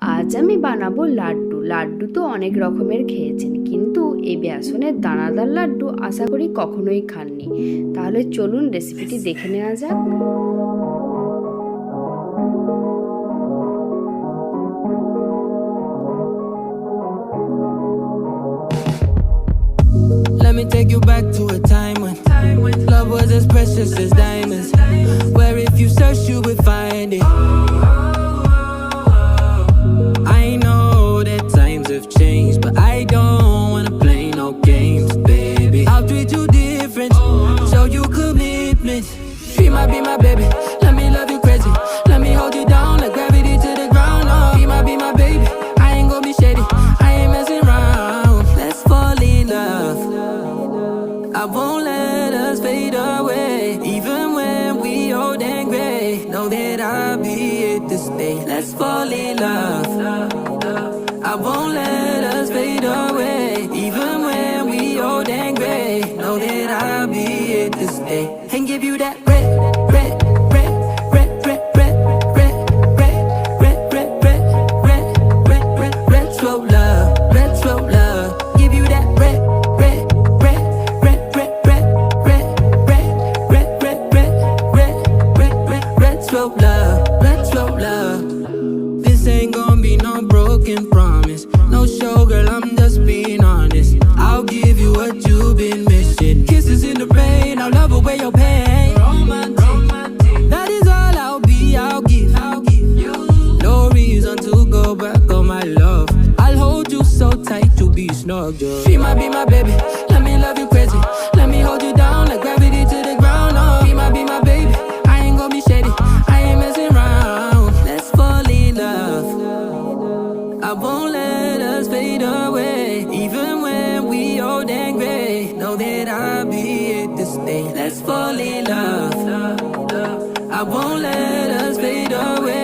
আজ আমি বানাবো লাড্ডু। লাড্ডু তো অনেক রকমের খেয়েছেন, কিন্তু এই বেসনের দানাদার লাড্ডু আশা করি কখনোই খাননি। তাহলে চলুন রেসিপিটি দেখে নেওয়া যাক। Let me take you back to a time when love was as precious as diamonds, where if you search you would find it. I know that times have changed, but I don't wanna play no games, baby. I'll treat you different, show you commitment. Be my baby, let me love you crazy. Let me hold you down like gravity to the ground. Oh, be my baby, I ain't gonna be shady, I ain't messing around. Let's fall in love, I won't let us fade away. Even when we old and gray, know that I'll be here to stay. Let's fall in love, I won't let us fade away. Even when we old and gray, know that I'll be here to stay. And give you that red, red, red, red, red, red, red, red, red, red, red, red, red, red, red, slow love, red, slow love. Give you that red, red, red, red, red, red, red, red, red, red, red, red, red, red, red, slow love, red, slow love. This ain't gonna be no broken promise, no show, girl, I'm just being honest. I'll give you what you've been missing. Kisses in the rain, I'll love away your pain. Romantic, that is all I'll be, I'll give you. No reason to go back on my love. I'll hold you so tight, you'll be snug, girl. Be my baby, let me love you crazy. Let me hold you down like gravity to the ground. Oh, be my baby, I ain't gonna be shady, I ain't messing around. Let's fall in love, I won't let us fade away. Even when we old and gray, know that I'll be here to stay. Let's fall in love, I won't let us fade away.